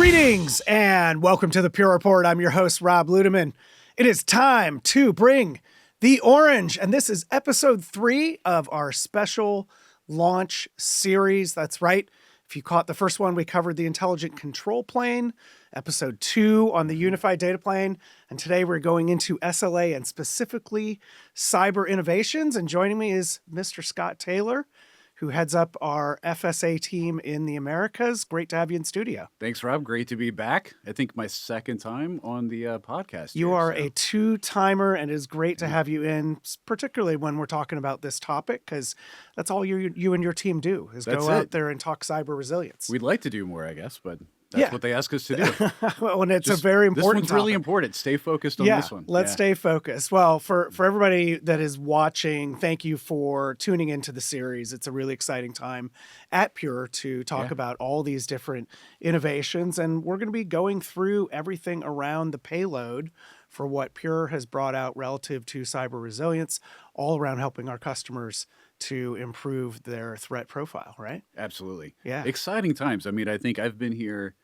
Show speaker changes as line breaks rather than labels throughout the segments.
Greetings and welcome to the Pure Report. I'm your host, Rob Ludeman. It is time to bring the orange, and this is episode 3 of our special launch series. That's right. If you caught the first one, we covered the intelligent control plane, episode 2 on the unified data plane, and today we're going into SLA and specifically cyber innovations. And joining me is Mr. Scott Taylor, who heads up our FSA team in the Americas. Great to have you in studio.
Thanks, Rob. Great to be back. I think my second time on the podcast.
You are a two-timer, and it is great to have you in, particularly when we're talking about this topic, because that's all you and your team do, is go out there and talk cyber resilience.
We'd like to do more, I guess, but that's what they ask us to do.
Well, and it's a very important
This one's
topic.
really important. Stay focused on this one.
Let's stay focused. Well, for everybody that is watching, thank you for tuning into the series. It's a really exciting time at Pure to talk about all these different innovations. And we're going to be going through everything around the payload for what Pure has brought out relative to cyber resilience, all around helping our customers to improve their threat profile, right?
Absolutely.
Yeah.
Exciting times. I mean, I think I've been here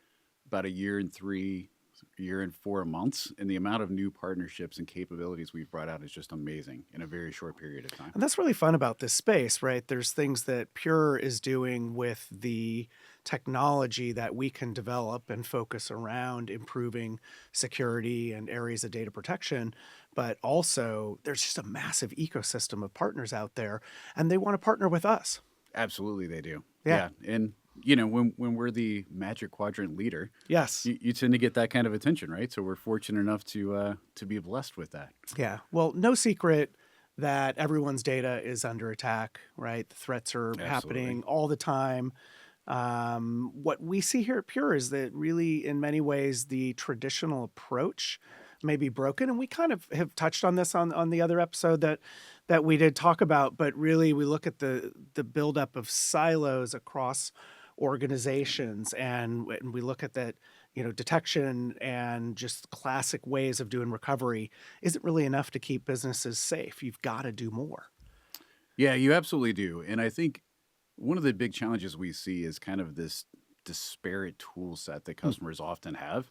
about a year and 4 months, and the amount of new partnerships and capabilities we've brought out is just amazing in a very short period of time.
And that's really fun about this space, right? There's things that Pure is doing with the technology that we can develop and focus around improving security and areas of data protection. But also, there's just a massive ecosystem of partners out there, and they want to partner with us.
Absolutely, they do.
Yeah.
And you know, when we're the Magic Quadrant leader,
yes,
you tend to get that kind of attention, right? So we're fortunate enough to be blessed with that.
Yeah. Well, no secret that everyone's data is under attack, right? The threats are happening all the time. What we see here at Pure is that really, in many ways, the traditional approach may be broken. And we kind of have touched on this on the other episode that we did talk about. But really, we look at the buildup of silos across organizations, and we look at that, detection and just classic ways of doing recovery isn't really enough to keep businesses safe. You've got to do more.
Yeah, you absolutely do. And I think one of the big challenges we see is kind of this disparate tool set that customers often have.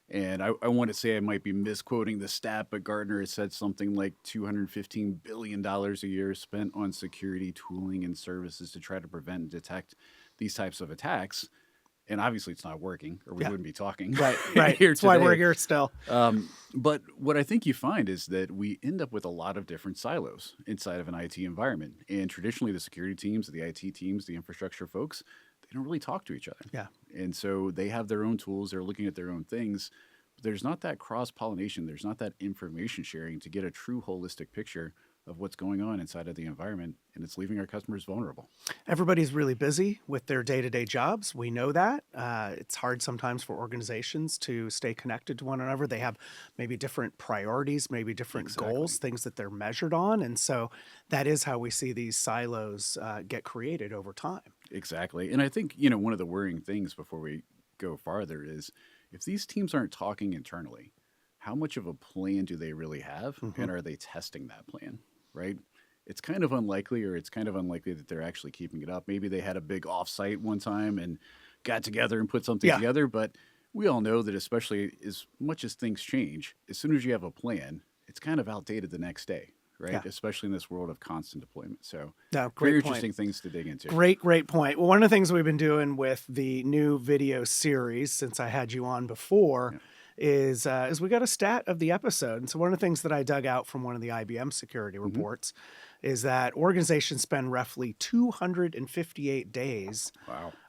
And I want to say I might be misquoting the stat, but Gartner has said something like $215 billion a year spent on security tooling and services to try to prevent and detect these types of attacks. And obviously it's not working, or we wouldn't be talking.
Right.
here
That's
today.
why we're here still.
But what I think you find is that we end up with a lot of different silos inside of an IT environment. And traditionally the security teams, the IT teams, the infrastructure folks, they don't really talk to each other.
Yeah.
And so they have their own tools. They're looking at their own things. But there's not that cross-pollination. There's not that information sharing to get a true holistic picture of what's going on inside of the environment, and it's leaving our customers vulnerable.
Everybody's really busy with their day-to-day jobs. We know that. It's hard sometimes for organizations to stay connected to one another. They have maybe different priorities, maybe different goals, things that they're measured on. And so that is how we see these silos get created over time.
Exactly. And I think, one of the worrying things before we go farther is if these teams aren't talking internally, how much of a plan do they really have? And are they testing that plan? Right? It's kind of unlikely that they're actually keeping it up. Maybe they had a big offsite one time and got together and put something together. But we all know that especially as much as things change, as soon as you have a plan, it's kind of outdated the next day, right?
Yeah.
Especially in this world of constant deployment. So
very
interesting things to dig into.
Great point. Well, one of the things we've been doing with the new video series, since I had you on before, is we got a stat of the episode. And so one of the things that I dug out from one of the IBM security reports is that organizations spend roughly 258 days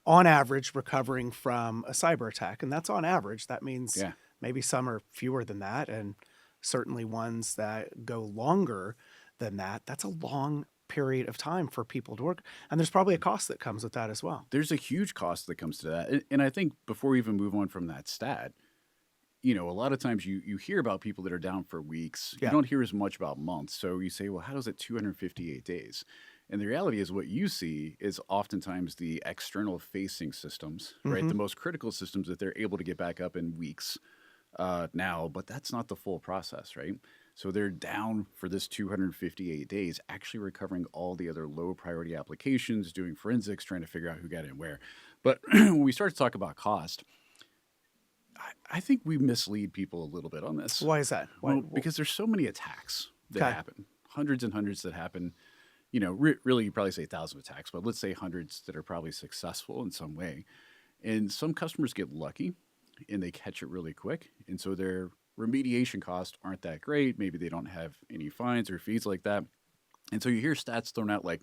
on average recovering from a cyber attack. And that's on average. That means maybe some are fewer than that, and certainly ones that go longer than that. That's a long period of time for people to work. And there's probably a cost that comes with that as well.
There's a huge cost that comes to that. And I think before we even move on from that stat, a lot of times you hear about people that are down for weeks. You don't hear as much about months. So you say, well, how is it 258 days? And the reality is what you see is oftentimes the external facing systems, right? The most critical systems that they're able to get back up in weeks now, but that's not the full process, right? So they're down for this 258 days, actually recovering all the other low priority applications, doing forensics, trying to figure out who got in where. But when we start to talk about cost, I think we mislead people a little bit on this.
Why is that?
Well, because there's so many attacks that
Okay.
happen, hundreds and hundreds that happen. Really, you probably say thousands of attacks, but let's say hundreds that are probably successful in some way. And some customers get lucky and they catch it really quick. And so their remediation costs aren't that great. Maybe they don't have any fines or fees like that. And so you hear stats thrown out like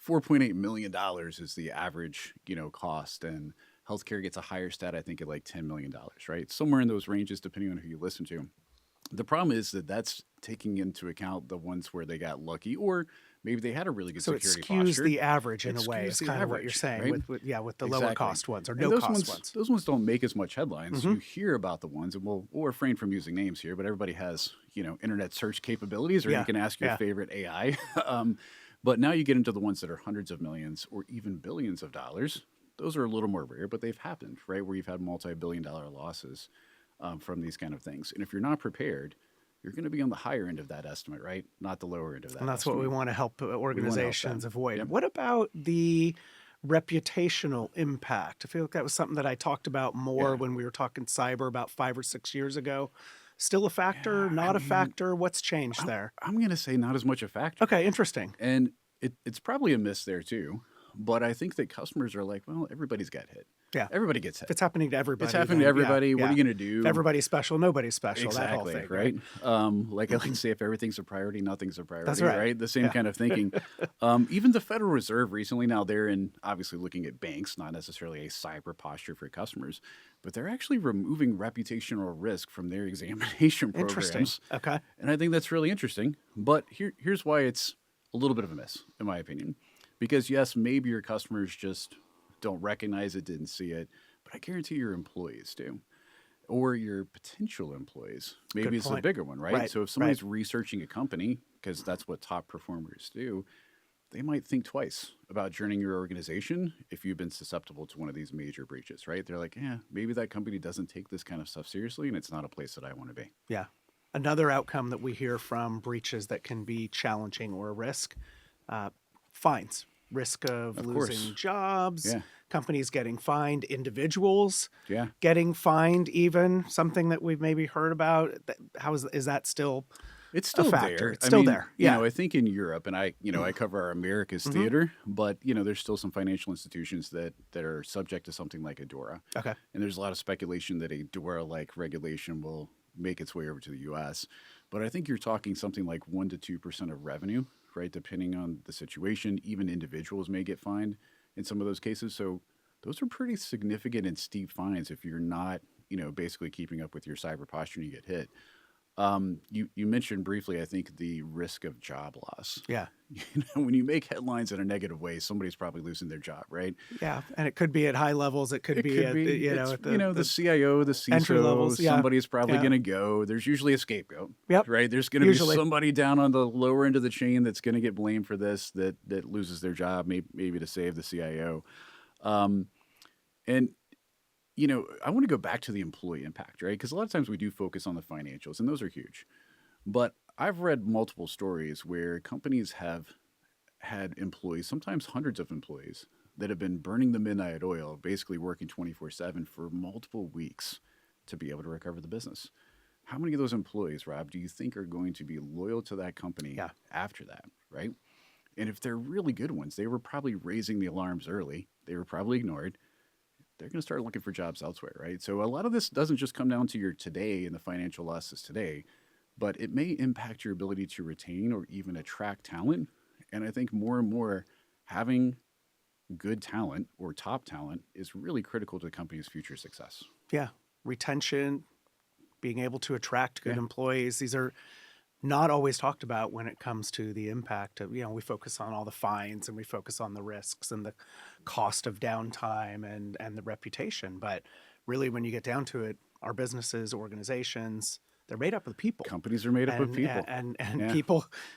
$4.8 million is the average, cost. And healthcare gets a higher stat, I think, at like $10 million, right? Somewhere in those ranges, depending on who you listen to. The problem is that that's taking into account the ones where they got lucky, or maybe they had a really good
So it
security
skews
posture.
the average in
It
a way.
skews
Is
the
kind of what you're
average,
saying
right?
with the lower
Exactly.
cost ones or
And
no
those
cost
ones,
ones.
those ones don't make as much headlines. You hear about the ones, and we'll refrain from using names here, but everybody has, internet search capabilities, or
Yeah.
you can ask your
Yeah.
favorite AI. But now you get into the ones that are hundreds of millions or even billions of dollars. Those are a little more rare, but they've happened, right? Where you've had multi-billion-dollar losses from these kind of things. And if you're not prepared, you're going to be on the higher end of that estimate, right? Not the lower end of that
And that's
estimate.
what we want to help organizations
them.
avoid.
Yep.
What about the reputational impact? I feel like that was something that I talked about more
Yeah.
when we were talking cyber about 5 or 6 years ago. Still a factor,
Yeah,
not a factor? What's changed there?
I'm going to say not as much a factor.
Okay, interesting.
And it's probably a miss there too. But I think that customers are like, well, everybody's got hit.
Yeah.
Everybody gets hit.
If it's happening to everybody,
It's happening to
then, yeah,
everybody. What are
yeah.
you going to do?
If everybody's special, nobody's special.
Exactly,
That whole thing,
right? Like I like to say, if everything's a priority, nothing's a priority,
That's right.
The same
Yeah.
kind of thinking. Even the Federal Reserve recently, now they're obviously looking at banks, not necessarily a cyber posture for customers, but they're actually removing reputational risk from their examination
Interesting.
programs.
Okay.
And I think that's really interesting. But here's why it's a little bit of a miss, in my opinion. Because yes, maybe your customers just don't recognize it, didn't see it, but I guarantee your employees do. Or your potential employees. Maybe
Good
it's a
point.
bigger one, right?
Right,
So if somebody's researching a company, because that's what top performers do, they might think twice about joining your organization if you've been susceptible to one of these major breaches, right? They're like, yeah, maybe that company doesn't take this kind of stuff seriously, and it's not a place that I want to be.
Yeah. Another outcome that we hear from breaches that can be challenging or a risk, fines. Risk of losing
course.
jobs,
Yeah.
companies getting fined, individuals
Yeah.
getting fined, even something that we've maybe heard about. How is that still?
It's still
factor.
there.
It's still there. Yeah.
I think in Europe, and I cover our America's theater, but there's still some financial institutions that are subject to something like a DORA.
Okay.
And there's a lot of speculation that a DORA-like regulation will make its way over to the U.S. But I think you're talking something like 1% to 2% of revenue, right? Depending on the situation, even individuals may get fined in some of those cases. So those are pretty significant and steep fines if you're not, basically keeping up with your cyber posture and you get hit. You mentioned briefly, I think, the risk of job loss.
Yeah.
When you make headlines in a negative way, somebody's probably losing their job, right?
Yeah. And it could be at high levels. It could be at the,
It's,
at the,
the CIO, the
entry
CISO,
levels, yeah.
somebody's probably
Yeah.
going to go. There's usually a scapegoat,
Yep.
right? There's going to be
Usually.
somebody down on the lower end of the chain that's going to get blamed for this, that loses their job, maybe to save the CIO. And I want to go back to the employee impact, right? Because a lot of times we do focus on the financials, and those are huge. But I've read multiple stories where companies have had employees, sometimes hundreds of employees, that have been burning the midnight oil, basically working 24/7 for multiple weeks to be able to recover the business. How many of those employees, Rob, do you think are going to be loyal to that company
Yeah.
after that, right? And if they're really good ones, they were probably raising the alarms early. They were probably ignored. They're going to start looking for jobs elsewhere, right? So a lot of this doesn't just come down to your today and the financial losses today, but it may impact your ability to retain or even attract talent. And I think more and more having good talent or top talent is really critical to the company's future success.
Yeah. Retention, being able to attract good
Yeah.
employees. These are not always talked about when it comes to the impact of, we focus on all the fines and we focus on the risks and the cost of downtime and the reputation. But really, when you get down to it, our businesses, organizations, they're made up of people.
Companies are made up of
And,
people.
and
Yeah.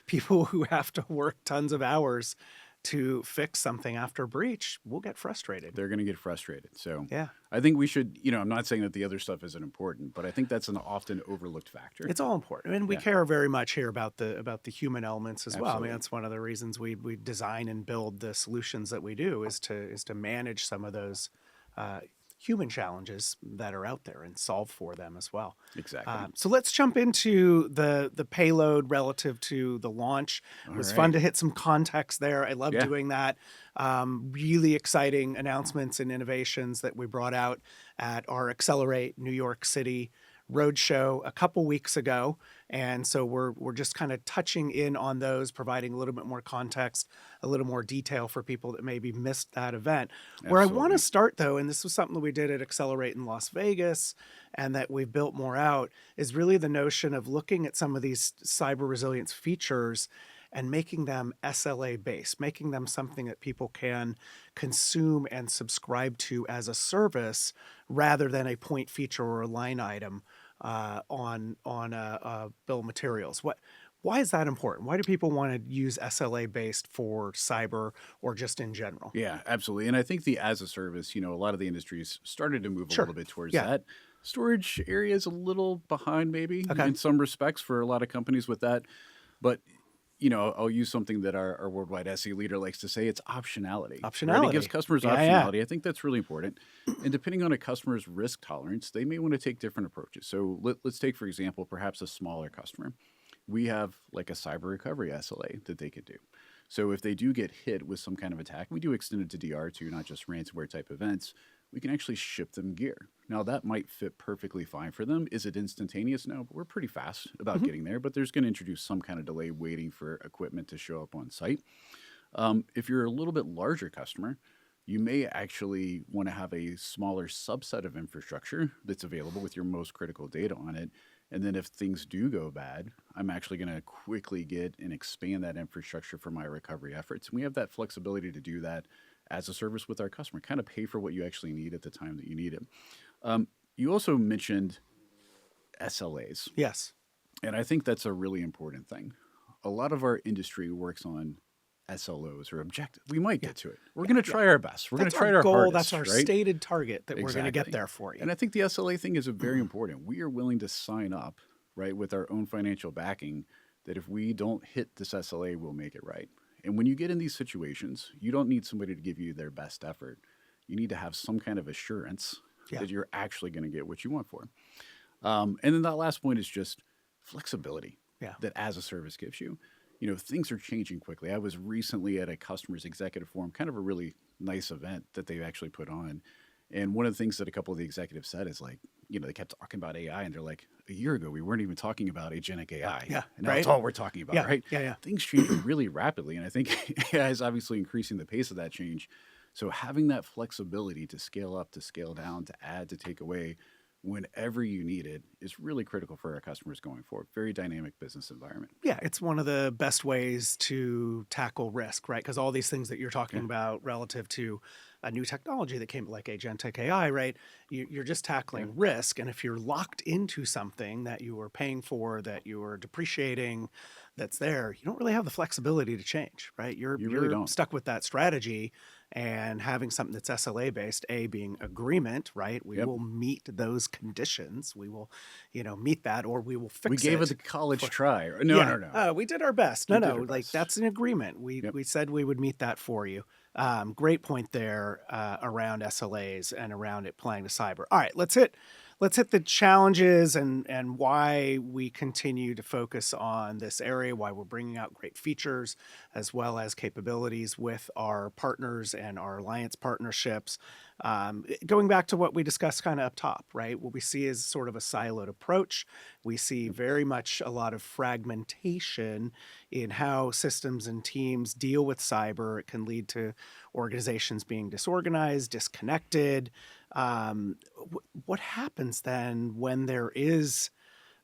people who have to work tons of hours to fix something after a breach will get frustrated.
They're going to get frustrated. So
Yeah.
I think we should, I'm not saying that the other stuff isn't important, but I think that's an often overlooked factor.
It's all important. And we
Yeah.
care very much here about the human elements as well. I
Absolutely.
mean, that's one of the reasons we design and build the solutions that we do is to manage some of those human challenges that are out there and solve for them as well.
Exactly.
So let's jump into the payload relative to the launch.
All
It was fun
right.
to hit some context there. I love
Yeah.
doing that. Really exciting announcements and innovations that we brought out at our Accelerate New York City roadshow a couple weeks ago. And so we're just kind of touching in on those, providing a little bit more context, a little more detail for people that maybe missed that event. Where I want to
Absolutely.
start though, and this was something that we did at Accelerate in Las Vegas and that we've built more out, is really the notion of looking at some of these cyber resilience features and making them SLA based, making them something that people can consume and subscribe to as a service rather than a point feature or a line item on a bill of materials. Why is that important? Why do people want to use SLA based for cyber or just in general?
Yeah, absolutely. And I think the as a service, a lot of the industries started to move a
Sure.
little bit towards
Yeah.
that. Storage area is a little behind, maybe
Okay.
in some respects for a lot of companies with that. But I'll use something that our worldwide SE leader likes to say. It's optionality. Right? It gives
Optionality.
customers
Yeah. Yeah.
optionality. I think that's really important. And depending on a customer's risk tolerance, they may want to take different approaches. So let's take, for example, perhaps a smaller customer. We have like a cyber recovery SLA that they could do. So if they do get hit with some kind of attack, we do extend it to DR too, not just ransomware type events. We can actually ship them gear. Now that might fit perfectly fine for them. Is it instantaneous? No, but we're pretty fast about
Mhm.
getting there. But there's going to introduce some kind of delay waiting for equipment to show up on site. If you're a little bit larger customer, you may actually want to have a smaller subset of infrastructure that's available with your most critical data on it. And then if things do go bad, I'm actually going to quickly get and expand that infrastructure for my recovery efforts. And we have that flexibility to do that as a service with our customer, kind of pay for what you actually need at the time that you need it. You also mentioned SLAs,
Yes.
and I think that's a really important thing. A lot of our industry works on SLOs or objectives. We might
Yeah.
get to it. We're going to
Yeah.
try our best. We're going
That's
to try
our
our
goal.
hardest,
That's our
right?
stated target that we're going to get
Exactly.
there for you.
And I think the SLA thing is very important. We are willing to sign up, right, with our own financial backing that if we don't hit this SLA, we'll make it right. And when you get in these situations, you don't need somebody to give you their best effort. You need to have some kind of assurance
Yeah.
that you're actually going to get what you want for. And then that last point is just flexibility
Yeah.
that as a service gives you. Things are changing quickly. I was recently at a customer's executive forum, kind of a really nice event that they actually put on. And one of the things that a couple of the executives said is like, they kept talking about AI and they're like, a year ago, we weren't even talking about agentic AI.
Yeah,
And now it's
right?
all we're talking about,
Yeah.
right?
Yeah. Yeah.
Things change really rapidly. And I think AI is obviously increasing the pace of that change. So having that flexibility to scale up, to scale down, to add, to take away whenever you need it is really critical for our customers going forward. Very dynamic business environment.
Yeah, it's one of the best ways to tackle risk, right? Because all these things that you're talking
Yeah.
about relative to a new technology that came like agentic AI, right? You're just tackling risk. And if you're locked into something that you are paying for, that you are depreciating, that's there, you don't really have the flexibility to change, right?
You really
You're
don't.
stuck with that strategy and having something that's SLA based, A being agreement, right? We
Yep.
will meet those conditions. We will, meet that or we will fix
We gave it the
it.
college
for-
try. No,
Yeah,
no, no.
we did our best.
We
No,
did
no,
our
like
best.
that's an agreement. We
Yep.
we said we would meet that for you. Great point there around SLAs and around it playing to cyber. All right, let's hit the challenges and why we continue to focus on this area. Why we're bringing out great features as well as capabilities with our partners and our alliance partnerships. Going back to what we discussed kind of up top, right? What we see is sort of a siloed approach. We see very much a lot of fragmentation in how systems and teams deal with cyber. It can lead to organizations being disorganized, disconnected. What happens then when there is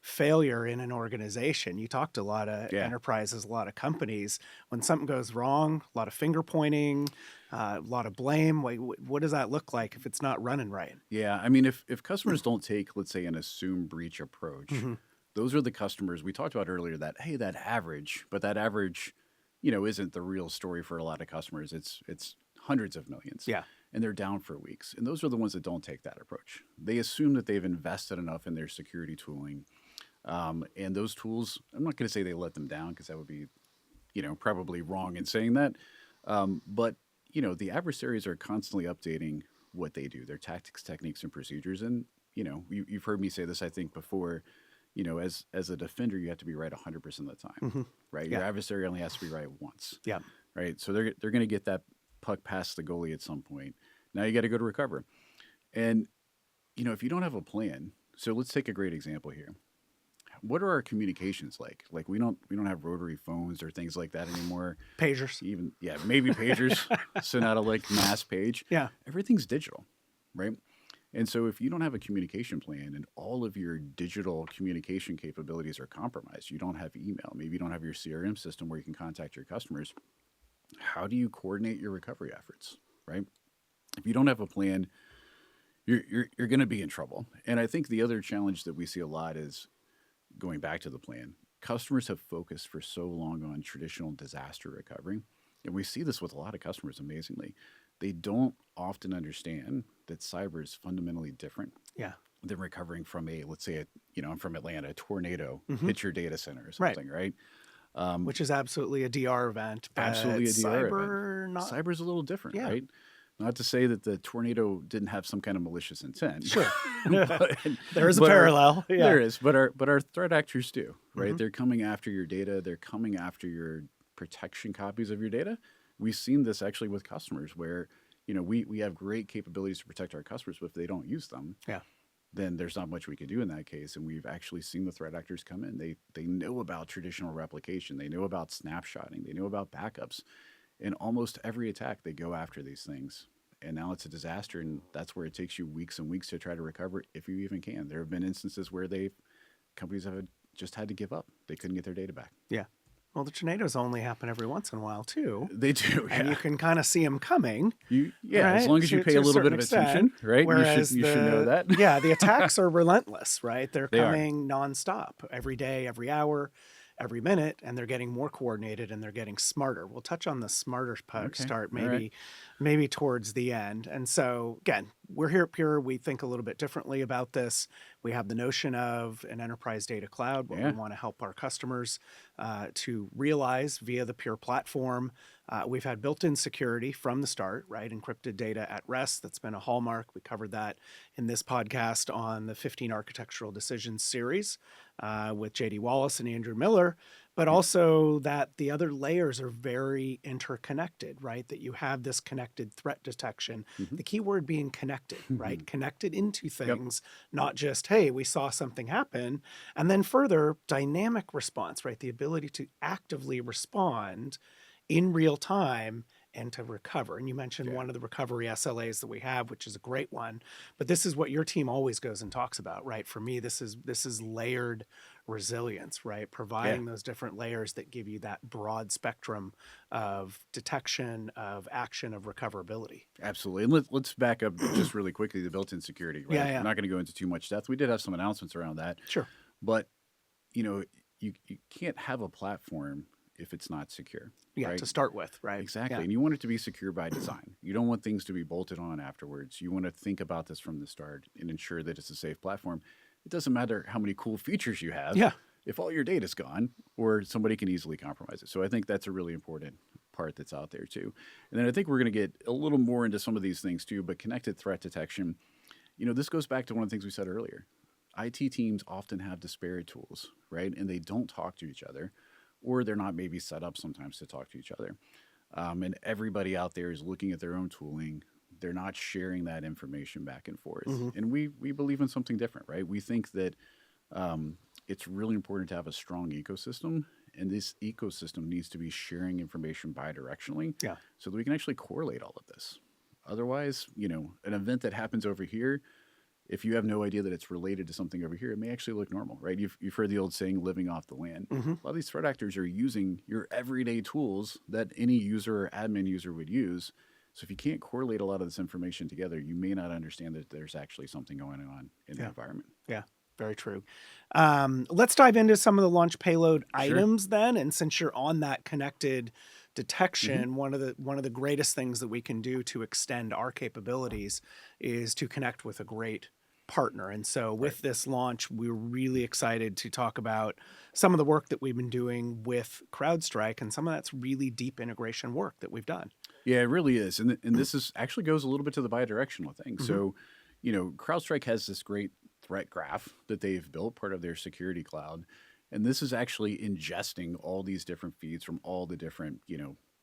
failure in an organization? You talk to a lot of
Yeah.
enterprises, a lot of companies. When something goes wrong, a lot of finger pointing, a lot of blame. Like, what does that look like if it's not running right?
Yeah. I mean, if customers don't take, let's say, an assume breach approach,
Mhm.
those are the customers we talked about earlier that, hey, that average, but that average, isn't the real story for a lot of customers. It's hundreds of millions.
Yeah.
And they're down for weeks. And those are the ones that don't take that approach. They assume that they've invested enough in their security tooling. And those tools, I'm not going to say they let them down because that would be, probably wrong in saying that. But the adversaries are constantly updating what they do, their tactics, techniques, and procedures. And you've heard me say this, I think, before. As a defender, you have to be right 100% of the time, right? Your adversary only has to be right once,
Yeah.
right? So they're going to get that puck past the goalie at some point. Now you got to go to recover, and if you don't have a plan, so let's take a great example here. What are our communications like? Like we don't have rotary phones or things like that anymore.
Pagers.
Even maybe pagers. So not a mass page.
Yeah.
Everything's digital, right? And so if you don't have a communication plan and all of your digital communication capabilities are compromised, you don't have email, maybe you don't have your CRM system where you can contact your customers, how do you coordinate your recovery efforts, right? If you don't have a plan, you're going to be in trouble. And I think the other challenge that we see a lot is going back to the plan. Customers have focused for so long on traditional disaster recovery. And we see this with a lot of customers, amazingly. They don't often understand that cyber is fundamentally different than recovering from let's say, I'm from Atlanta, a tornado hits your data center or something, right?
Which is absolutely a DR event.
Absolutely a DR event.
Not...
Cyber's a little different, right? Not to say that the tornado didn't have some kind of malicious intent.
Sure. There is a parallel.
There is, but our threat actors do, right? They're coming after your data. They're coming after your protection copies of your data. We've seen this actually with customers where, we have great capabilities to protect our customers, but if they don't use them, then there's not much we can do in that case. And we've actually seen the threat actors come in. They know about traditional replication. They know about snapshotting. They know about backups. In almost every attack, they go after these things. And now it's a disaster, and that's where it takes you weeks and weeks to try to recover, if you even can. There have been instances where companies have just had to give up. They couldn't get their data back.
Yeah. Well, the tornadoes only happen every once in a while, too.
They do,
And you can kind of see them coming.
Right?
As
long as you pay a little bit of attention, right?
Whereas
you should know that.
The attacks are relentless, right? They're coming nonstop, every day, every hour, every minute, and they're getting more coordinated and they're getting smarter. We'll touch on the smarter start maybe towards the end. And so, again, we're here at Pure. We think a little bit differently about this. We have the notion of an enterprise data cloud, what we want to help our customers to realize via the Pure platform. We've had built-in security from the start, right? Encrypted data at rest. That's been a hallmark. We covered that in this podcast on the 15 Architectural Decisions series with J.D. Wallace and Andrew Miller, but also that the other layers are very interconnected, right? That you have this connected threat detection. The key word being connected, right? Connected into things, not just, hey, we saw something happen. And then further, dynamic response, right? The ability to actively respond in real time and to recover. And you mentioned one of the recovery SLAs that we have, which is a great one. But this is what your team always goes and talks about, right? For me, this is layered resilience, right? Providing those different layers that give you that broad spectrum of detection, of action, of recoverability.
Absolutely. And let's back up just really quickly, the built-in security, right? I'm not going to go into too much depth. We did have some announcements around that.
Sure.
But, you can't have a platform if it's not secure. Right?
To start with, right?
Exactly.
Yeah.
And you want it to be secure by design. You don't want things to be bolted on afterwards. You want to think about this from the start and ensure that it's a safe platform. It doesn't matter how many cool features you have if all your data's gone or somebody can easily compromise it. So I think that's a really important part that's out there too. And then I think we're going to get a little more into some of these things too, but connected threat detection, this goes back to one of the things we said earlier. IT teams often have disparate tools, right? And they don't talk to each other, or they're not maybe set up sometimes to talk to each other. And everybody out there is looking at their own tooling. They're not sharing that information back and forth. And we believe in something different, right? We think that it's really important to have a strong ecosystem, and this ecosystem needs to be sharing information bidirectionally so that we can actually correlate all of this. Otherwise, an event that happens over here, if you have no idea that it's related to something over here, it may actually look normal, right? You've heard the old saying, living off the land. A lot of these threat actors are using your everyday tools that any user or admin user would use. So if you can't correlate a lot of this information together, you may not understand that there's actually something going on in the environment.
Yeah, very true. Let's dive into some of the launch payload items then. And since you're on that connected detection, one of the greatest things that we can do to extend our capabilities is to connect with a great partner. And so with this launch, we're really excited to talk about some of the work that we've been doing with CrowdStrike, and some of that's really deep integration work that we've done.
Yeah, it really is. And this is actually goes a little bit to the bi-directional thing.
Hmm.
So, CrowdStrike has this great threat graph that they've built, part of their security cloud. And this is actually ingesting all these different feeds from all the different,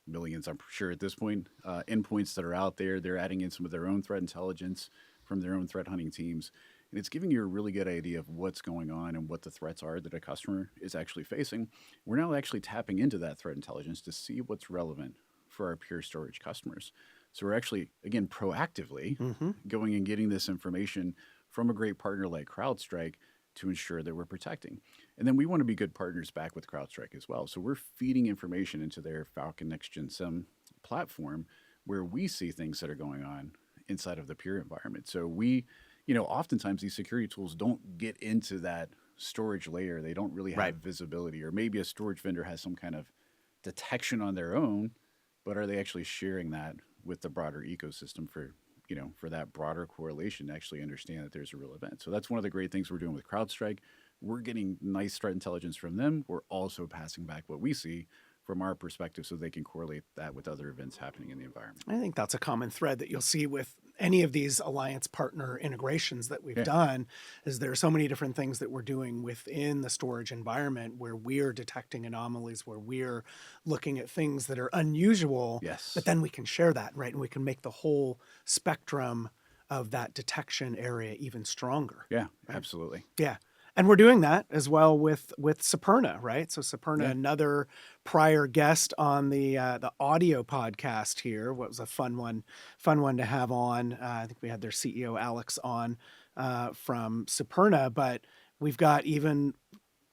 millions, I'm sure at this point, endpoints that are out there. They're adding in some of their own threat intelligence from their own threat hunting teams. And it's giving you a really good idea of what's going on and what the threats are that a customer is actually facing. We're now actually tapping into that threat intelligence to see what's relevant for our Pure Storage customers. So we're actually, again, proactively
Hmm.
going and getting this information from a great partner like CrowdStrike to ensure that we're protecting. And then we want to be good partners back with CrowdStrike as well. So we're feeding information into their Falcon Next Gen SIEM platform where we see things that are going on inside of the Pure environment. So oftentimes these security tools don't get into that storage layer. They don't really
Right.
have visibility, or maybe a storage vendor has some kind of detection on their own, but are they actually sharing that with the broader ecosystem for that broader correlation to actually understand that there's a real event? So that's one of the great things we're doing with CrowdStrike. We're getting nice threat intelligence from them. We're also passing back what we see from our perspective so they can correlate that with other events happening in the environment.
I think that's a common thread that you'll see with any of these alliance partner integrations that we've
Yeah.
done is there are so many different things that we're doing within the storage environment where we're detecting anomalies, where we're looking at things that are unusual, but
Yes.
then we can share that, right? And we can make the whole spectrum of that detection area even stronger,
Yeah,
right?
absolutely.
Yeah. And we're doing that as well with Superna, right? So Superna,
Yeah.
another prior guest on the audio podcast here. What was a fun one to have on. I think we had their CEO Alex on from Superna, but we've got even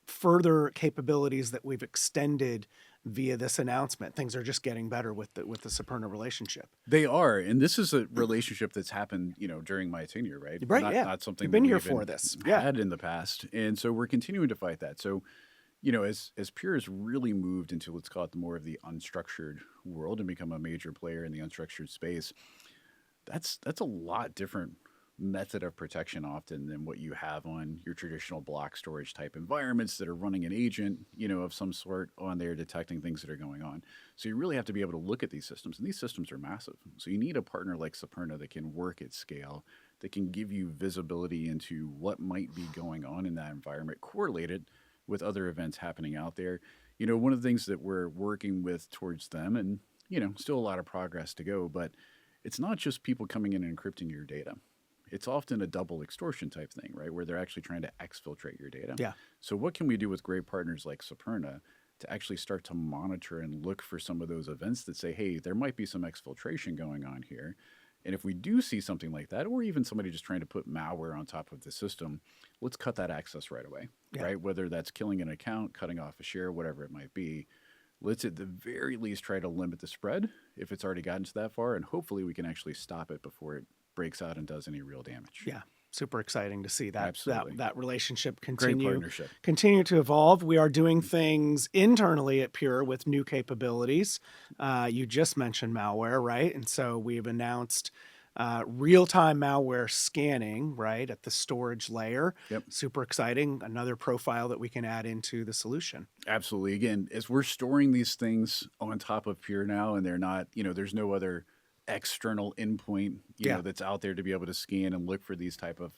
further capabilities that we've extended via this announcement. Things are just getting better with the Superna relationship.
They are, and this is a relationship that's happened, during my tenure, right?
Right?
Not
Yeah,
not something
you've
that
been
we
here
even
for this. Yeah.
had in the past, and so we're continuing to fight that. So, as Pure has really moved into, let's call it, more of the unstructured world and become a major player in the unstructured space, that's a lot different method of protection often than what you have on your traditional block storage type environments that are running an agent, of some sort on there detecting things that are going on. So you really have to be able to look at these systems, and these systems are massive. So you need a partner like Superna that can work at scale, that can give you visibility into what might be going on in that environment, correlated with other events happening out there. One of the things that we're working with towards them, and still a lot of progress to go, but it's not just people coming in and encrypting your data. It's often a double extortion type thing, right? Where they're actually trying to exfiltrate your data.
Yeah.
So what can we do with great partners like Superna to actually start to monitor and look for some of those events that say, hey, there might be some exfiltration going on here. And if we do see something like that, or even somebody just trying to put malware on top of the system, let's cut that access right away,
Yeah.
right? Whether that's killing an account, cutting off a share, whatever it might be. Let's at the very least try to limit the spread if it's already gotten to that far, and hopefully we can actually stop it before it breaks out and does any real damage.
Yeah. Super exciting to see that
Absolutely.
that relationship
Great
continue
partnership.
to evolve. We are doing things internally at Pure with new capabilities. You just mentioned malware, right? And so we've announced real-time malware scanning, right, at the storage layer.
Yep.
Super exciting. Another profile that we can add into the solution.
Absolutely. Again, as we're storing these things on top of Pure now, and they're not, there's no other external endpoint,
Yeah.
that's out there to be able to scan and look for these type of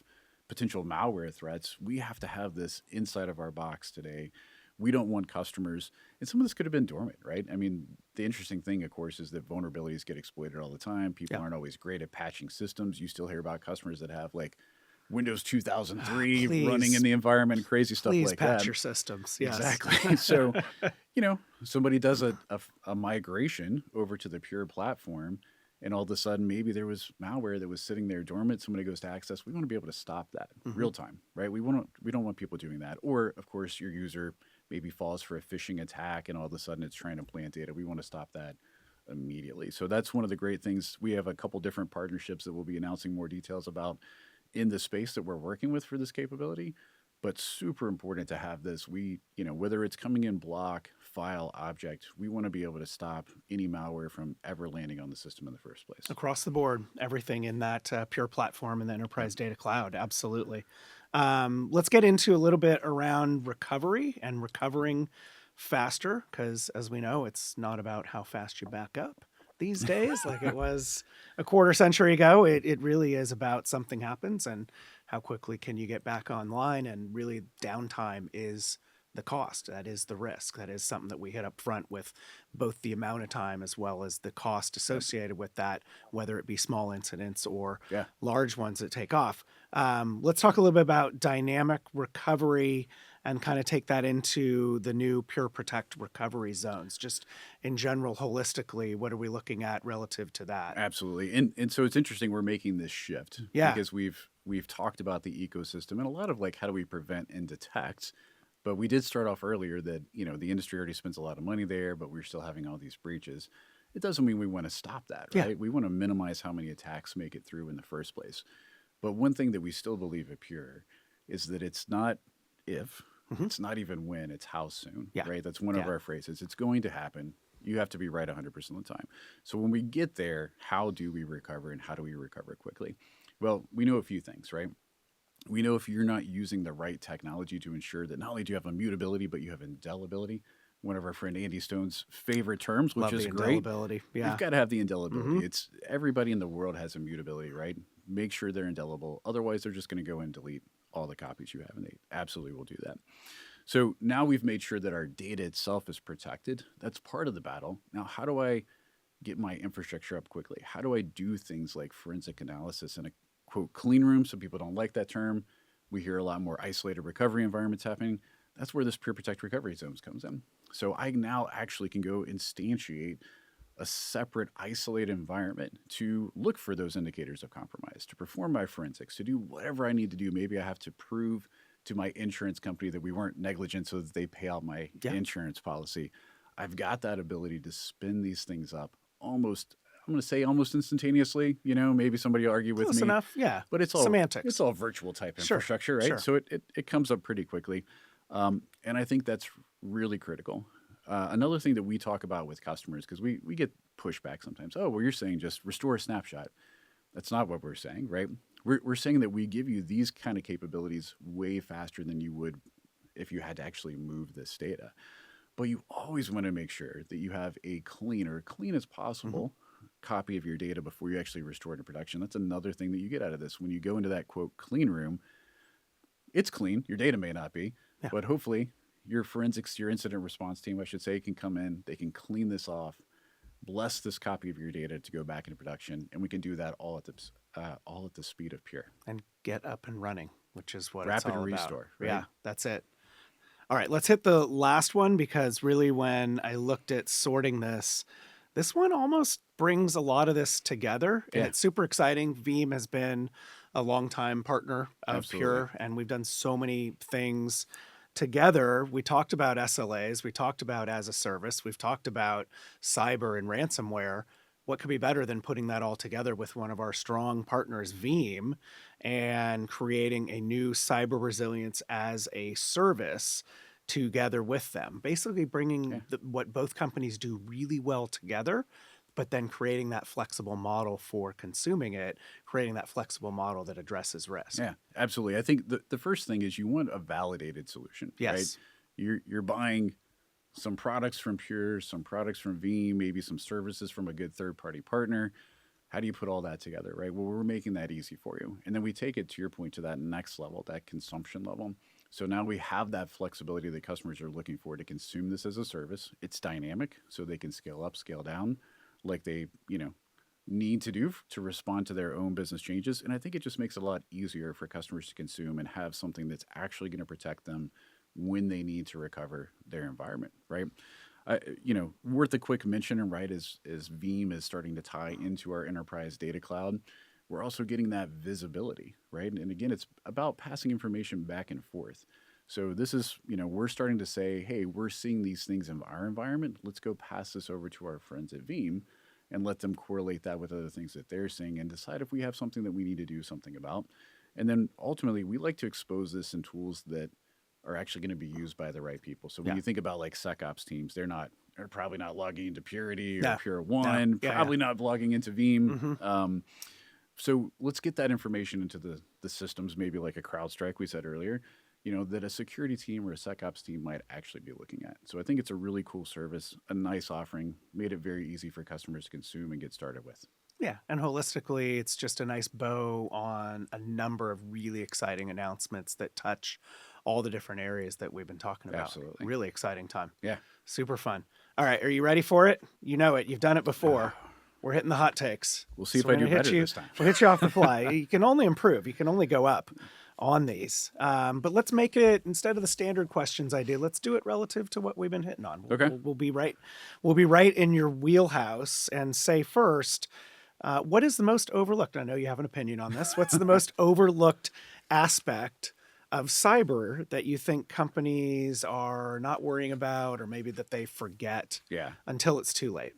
potential malware threats. We have to have this inside of our box today. We don't want customers, and some of this could have been dormant, right? I mean, the interesting thing, of course, is that vulnerabilities get exploited all the time. People
Yeah.
aren't always great at patching systems. You still hear about customers that have like Windows 2003 running in the environment, crazy stuff
Please
like
patch
that.
your systems. Yes.
Exactly. So, somebody does a migration over to the Pure platform, and all of a sudden, maybe there was malware that was sitting there dormant. Somebody goes to access. We want to be able to stop that real time, right? We don't want people doing that. Or, of course, your user maybe falls for a phishing attack, and all of a sudden it's trying to plant data. We want to stop that immediately. So that's one of the great things. We have a couple different partnerships that we'll be announcing more details about in the space that we're working with for this capability. But super important to have this. We, whether it's coming in block, file, object, we want to be able to stop any malware from ever landing on the system in the first place.
Across the board, everything in that Pure platform and the Enterprise Data Cloud. Absolutely. Let's get into a little bit around recovery and recovering faster, because as we know, it's not about how fast you back up, these days like it was a quarter century ago. It really is about something happens and how quickly can you get back online, and really downtime is the cost. That is the risk. That is something that we hit up front with both the amount of time as well as the cost
Yep.
associated with that, whether it be small incidents or
Yeah.
large ones that take off. Let's talk a little bit about dynamic recovery and kind of take that into the new Pure Protect recovery zones. Just in general, holistically, what are we looking at relative to that?
Absolutely. And so it's interesting we're making this shift
Yeah.
because we've talked about the ecosystem and a lot of like how do we prevent and detect. But we did start off earlier that, the industry already spends a lot of money there, but we're still having all these breaches. It doesn't mean we want to stop that,
Yeah.
right? We want to minimize how many attacks make it through in the first place. But one thing that we still believe at Pure is that it's not if,
Mhm.
it's not even when, it's how soon,
Yeah.
right? That's one of
Yeah.
our phrases. It's going to happen. You have to be right 100% of the time. So when we get there, how do we recover and how do we recover quickly? Well, we know a few things, right? We know if you're not using the right technology to ensure that not only do you have immutability, but you have indelibility, one of our friend Andy Stone's favorite terms, which
Love
is
the
great.
indelibility.
You've
Yeah.
got to have the indelibility.
Mhm.
It's everybody in the world has immutability, right? Make sure they're indelible. Otherwise, they're just going to go and delete all the copies you have, and they absolutely will do that. So now we've made sure that our data itself is protected. That's part of the battle. Now, how do I get my infrastructure up quickly? How do I do things like forensic analysis in a quote clean room? Some people don't like that term. We hear a lot more isolated recovery environments happening. That's where this Pure Protect recovery zones comes in. So I now actually can go instantiate a separate isolated environment to look for those indicators of compromise, to perform my forensics, to do whatever I need to do. Maybe I have to prove to my insurance company that we weren't negligent so that they pay out my
Yeah.
insurance policy. I've got that ability to spin these things up almost, I'm going to say almost instantaneously. Maybe somebody will argue with
Close
me,
enough. Yeah.
but it's
Semantics.
all virtual type
Sure.
infrastructure, right?
Sure.
So it comes up pretty quickly, and I think that's really critical. Another thing that we talk about with customers, because we get pushback sometimes. Oh, well, you're saying just restore a snapshot. That's not what we're saying, right? We're saying that we give you these kind of capabilities way faster than you would if you had to actually move this data. But you always want to make sure that you have a clean as possible copy of your data before you actually restore it to production. That's another thing that you get out of this. When you go into that quote clean room, it's clean. Your data may not be,
Yeah.
but hopefully your forensics, your incident response team, I should say, can come in. They can clean this off, bless this copy of your data to go back into production, and we can do that all at the speed of Pure.
And get up and running, which is what
Rapid
it's all
restore,
about.
right?
Yeah, that's it. All right, let's hit the last one, because really when I looked at sorting this one almost brings a lot of this together, and
Yeah.
it's super exciting. Veeam has been a longtime partner of
Absolutely.
Pure, and we've done so many things together. We talked about SLAs, we talked about as a service, we've talked about cyber and ransomware. What could be better than putting that all together with one of our strong partners, Veeam, and creating a new cyber resilience as a service together with them? Basically bringing
Yeah.
what both companies do really well together, but then creating that flexible model for consuming it, creating that flexible model that addresses risk.
Yeah, absolutely. I think the first thing is you want a validated solution, right?
Yes.
You're buying some products from Pure, some products from Veeam, maybe some services from a good third-party partner. How do you put all that together, right? Well, we're making that easy for you. And then we take it, to your point, to that next level, that consumption level. So now we have that flexibility that customers are looking for to consume this as a service. It's dynamic, so they can scale up, scale down, like they, need to do to respond to their own business changes. And I think it just makes it a lot easier for customers to consume and have something that's actually going to protect them when they need to recover their environment, right? Worth a quick mention, and right, as Veeam is starting to tie into our enterprise data cloud, we're also getting that visibility, right? And again, it's about passing information back and forth. So this is, we're starting to say, hey, we're seeing these things in our environment. Let's go pass this over to our friends at Veeam and let them correlate that with other things that they're seeing and decide if we have something that we need to do something about. And then ultimately, we like to expose this in tools that are actually going to be used by the right people. So when you think about like SecOps teams, they're probably not logging into Purity or Pure One, probably not logging into Veeam. So let's get that information into the systems, maybe like a CrowdStrike we said earlier, that a security team or a SecOps team might actually be looking at. So I think it's a really cool service, a nice offering, made it very easy for customers to consume and get started with.
Yeah, and holistically, it's just a nice bow on a number of really exciting announcements that touch all the different areas that we've been talking about.
Absolutely.
Really exciting time.
Yeah.
Super fun. All right, are you ready for it? You know it. You've done it before. We're hitting the hot takes.
We'll see if
we're
I do
gonna hit
better
you.
this time.
We'll hit you off the fly. You can only improve. You can only go up on these. But let's make it, instead of the standard questions I do, let's do it relative to what we've been hitting on.
Okay.
We'll be right. We'll be right in your wheelhouse and say first, what is the most overlooked? I know you have an opinion on this. What's the most overlooked aspect of cyber that you think companies are not worrying about, or maybe that they forget
Yeah.
until it's too late?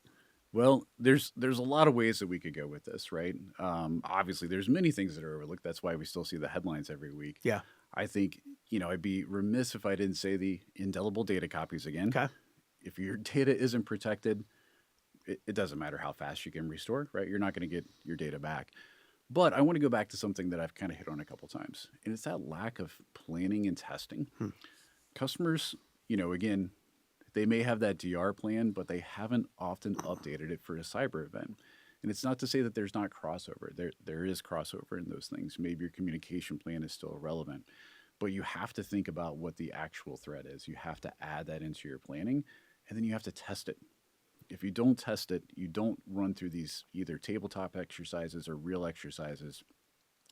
Well, there's a lot of ways that we could go with this, right? Obviously, there's many things that are overlooked. That's why we still see the headlines every week.
Yeah.
I think, I'd be remiss if I didn't say the indelible data copies again.
Okay.
If your data isn't protected, it doesn't matter how fast you can restore, right? You're not going to get your data back. But I want to go back to something that I've kind of hit on a couple times, and it's that lack of planning and testing. Customers, again, they may have that DR plan, but they haven't often updated it for a cyber event. And it's not to say that there's not crossover. There is crossover in those things. Maybe your communication plan is still relevant, but you have to think about what the actual threat is. You have to add that into your planning, and then you have to test it. If you don't test it, you don't run through these either tabletop exercises or real exercises,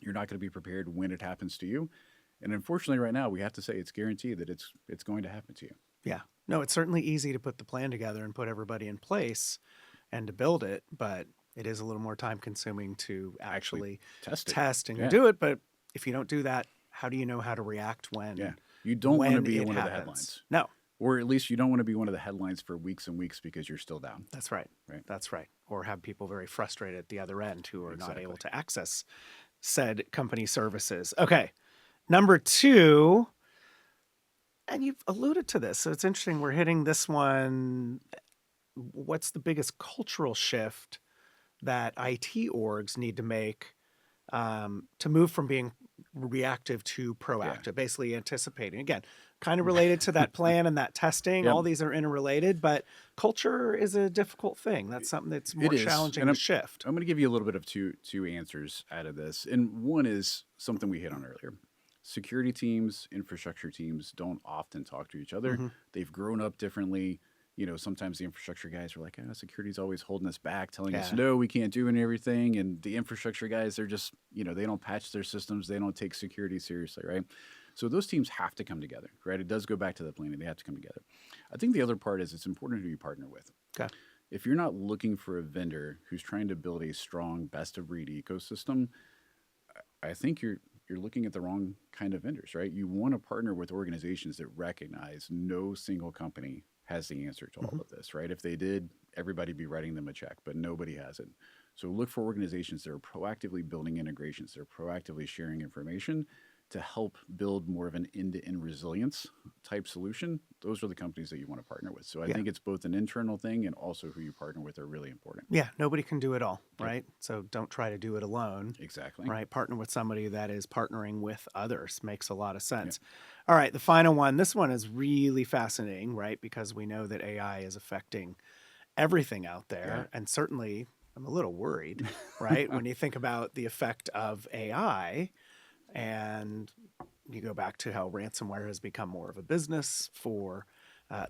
you're not going to be prepared when it happens to you. And unfortunately, right now, we have to say it's guaranteed that it's going to happen to you.
Yeah. No, it's certainly easy to put the plan together and put everybody in place and to build it, but it is a little more time consuming to actually test and do it. But if you don't do that, how do you know how to react when?
Yeah. You don't want to be one
happens?
of the headlines.
No.
Or at least you don't want to be one of the headlines for weeks and weeks because you're still down.
That's right.
Right.
That's right. Or have people very frustrated at the other end who are not able to access said company services. Okay. Number 2, and you've alluded to this, so it's interesting. We're hitting this one. What's the biggest cultural shift that IT orgs need to make to move from being reactive to proactive, basically anticipating? Again, kind of related to that plan and that testing.
Yep.
All these are interrelated, but culture is a difficult thing. That's something that's more challenging to shift.
I'm going to give you a little bit of two answers out of this. And one is something we hit on earlier. Security teams, infrastructure teams don't often talk to each other. They've grown up differently. Sometimes the infrastructure guys are like, security's always holding us back, telling us, no, we can't do everything. And the infrastructure guys, they're just, they don't patch their systems. They don't take security seriously, right? So those teams have to come together, right? It does go back to the planning. They have to come together. I think the other part is it's important who you partner with.
Okay.
If you're not looking for a vendor who's trying to build a strong best-of-breed ecosystem, I think you're looking at the wrong kind of vendors, right? You want to partner with organizations that recognize no single company has the answer to all of this, right? If they did, everybody'd be writing them a check, but nobody has it. So look for organizations that are proactively building integrations, that are proactively sharing information to help build more of an end-to-end resilience type solution. Those are the companies that you want to partner with. So I think it's both an internal thing and also who you partner with are really important.
Yeah, nobody can do it all, right? So don't try to do it alone.
Exactly.
Right? Partner with somebody that is partnering with others. Makes a lot of sense. All right, the final one. This one is really fascinating, right? Because we know that AI is affecting everything out there. And certainly I'm a little worried, right? When you think about the effect of AI, and you go back to how ransomware has become more of a business for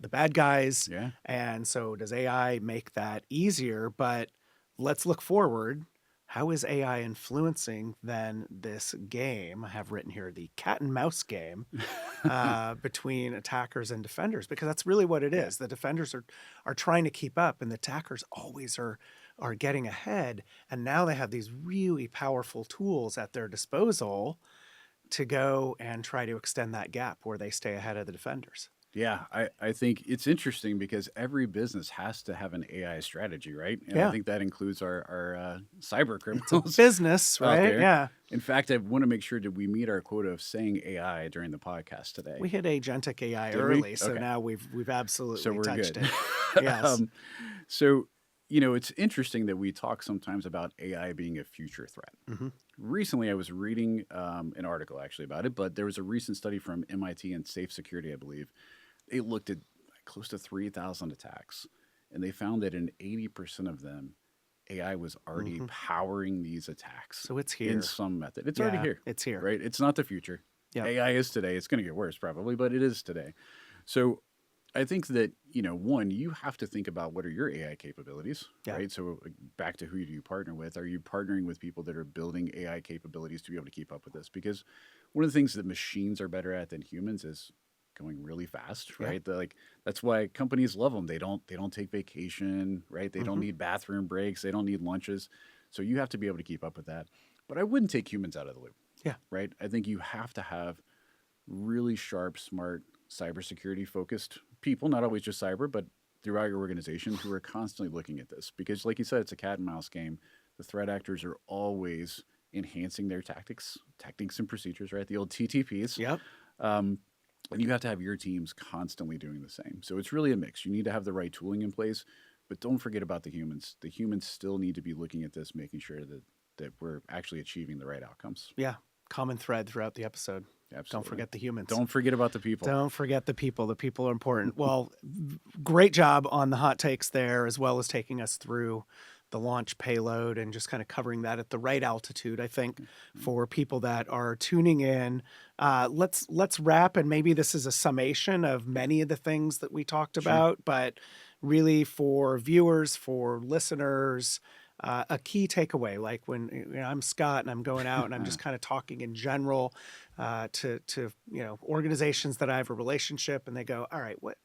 the bad guys.
Yeah.
And so does AI make that easier? But let's look forward. How is AI influencing then this game? I have written here the cat and mouse game between attackers and defenders, because that's really what it is. The defenders are trying to keep up, and the attackers always are getting ahead. And now they have these really powerful tools at their disposal to go and try to extend that gap where they stay ahead of the defenders.
Yeah, I think it's interesting because every business has to have an AI strategy, right? And I think that includes our cyber criminals.
Business, right?
there.
Yeah.
In fact, I want to make sure that we meet our quota of saying AI during the podcast today.
We hit agentic AI
Did we?
early, so
Okay.
now we've absolutely
So we're
touched
good.
it. Yes.
So it's interesting that we talk sometimes about AI being a future threat.
Hmm.
Recently, I was reading an article actually about it, but there was a recent study from MIT and Safe Security, I believe. They looked at close to 3,000 attacks, and they found that in 80% of them, AI was already
Hmm.
powering these attacks
So it's
in
here.
some method. It's already
Yeah,
here,
it's here.
right? It's not the future.
Yep.
AI is today. It's going to get worse probably, but it is today. So I think that, one, you have to think about what are your AI capabilities,
Yeah.
right? So back to who do you partner with? Are you partnering with people that are building AI capabilities to be able to keep up with this? Because one of the things that machines are better at than humans is going really fast,
Yeah.
right? That's why companies love them. They don't take vacation, right? They don't
Hmm.
need bathroom breaks. They don't need lunches. So you have to be able to keep up with that. But I wouldn't take humans out of the loop,
Yeah.
right? I think you have to have really sharp, smart, cybersecurity focused people, not always just cyber, but throughout your organization who are constantly looking at this. Because, like you said, it's a cat and mouse game. The threat actors are always enhancing their tactics and procedures, right? The old TTPs.
Yep.
Um, and you have to have your teams constantly doing the same. So it's really a mix. You need to have the right tooling in place, but don't forget about the humans. The humans still need to be looking at this, making sure that we're actually achieving the right outcomes.
Yeah. Common thread throughout the episode.
Absolutely.
Don't forget the humans.
Don't forget about the people.
Don't forget the people. The people are important. Well, great job on the hot takes there, as well as taking us through the launch payload and just kind of covering that at the right altitude. I think for people that are tuning in, let's wrap, and maybe this is a summation of many of the things that we talked about, but really for viewers, for listeners, a key takeaway, like when I'm Scott and I'm going out and I'm just kind of talking in general to organizations that I have a relationship, and they go, all right, what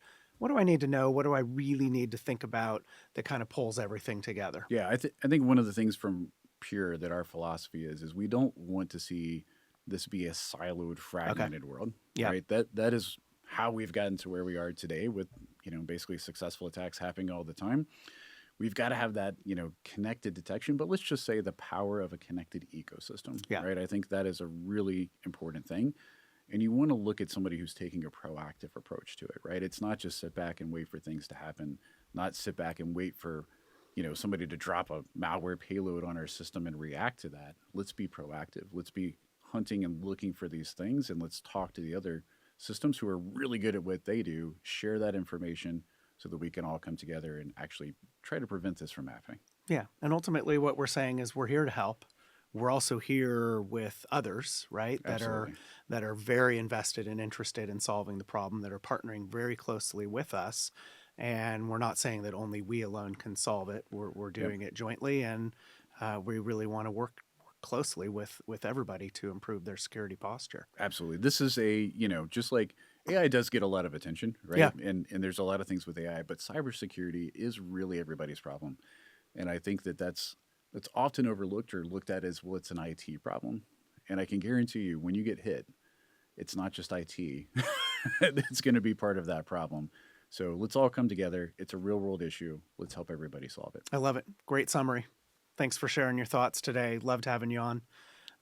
do I need to know? What do I really need to think about that kind of pulls everything together?
Yeah, I think one of the things from Pure that our philosophy is we don't want to see this be a siloed, fragmented world.
Yeah.
Right. That is how we've gotten to where we are today with basically successful attacks happening all the time. We've got to have that, connected detection, but let's just say the power of a connected ecosystem,
Yeah.
right? I think that is a really important thing. And you want to look at somebody who's taking a proactive approach to it, right? It's not just sit back and wait for things to happen, not sit back and wait for, somebody to drop a malware payload on our system and react to that. Let's be proactive. Let's be hunting and looking for these things, and let's talk to the other systems who are really good at what they do, share that information, so that we can all come together and actually try to prevent this from happening.
Yeah. And ultimately what we're saying is we're here to help. We're also here with others, right?
Absolutely.
That are very invested and interested in solving the problem, that are partnering very closely with us. And we're not saying that only we alone can solve it. We're doing it jointly, and we really want to work closely with everybody to improve their security posture.
Absolutely. This is just like AI does get a lot of attention, right?
Yeah.
And there's a lot of things with AI, but cybersecurity is really everybody's problem. And I think that's often overlooked or looked at as, well, it's an IT problem. And I can guarantee you, when you get hit, it's not just IT. It's going to be part of that problem. So let's all come together. It's a real world issue. Let's help everybody solve it.
I love it. Great summary. Thanks for sharing your thoughts today. Loved having you on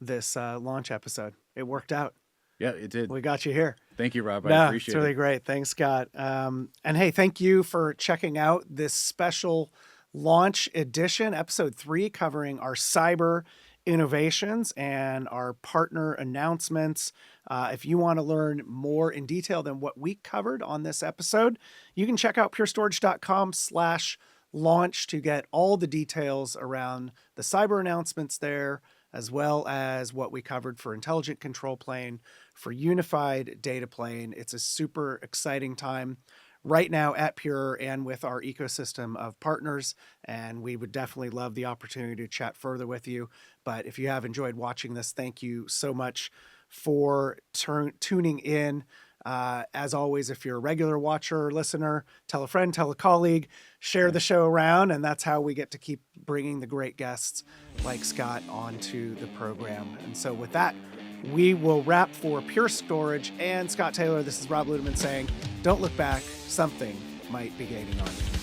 this launch episode. It worked out.
Yeah, it did.
We got you here.
Thank you, Rob. I
No,
appreciate
it's really
it.
great. Thanks, Scott. And hey, thank you for checking out this special launch edition, episode 3, covering our cyber innovations and our partner announcements. If you want to learn more in detail than what we covered on this episode, you can check out purestorage.com/launch to get all the details around the cyber announcements there, as well as what we covered for Intelligent Control Plane, for Unified Data Plane. It's a super exciting time right now at Pure and with our ecosystem of partners, and we would definitely love the opportunity to chat further with you. But if you have enjoyed watching this, thank you so much for tuning in. As always, if you're a regular watcher or listener, tell a friend, tell a colleague, share the show around, and that's how we get to keep bringing the great guests like Scott onto the program. And so with that, we will wrap for Pure Storage and Scott Taylor. This is Rob Ludeman saying, don't look back. Something might be gaining on you.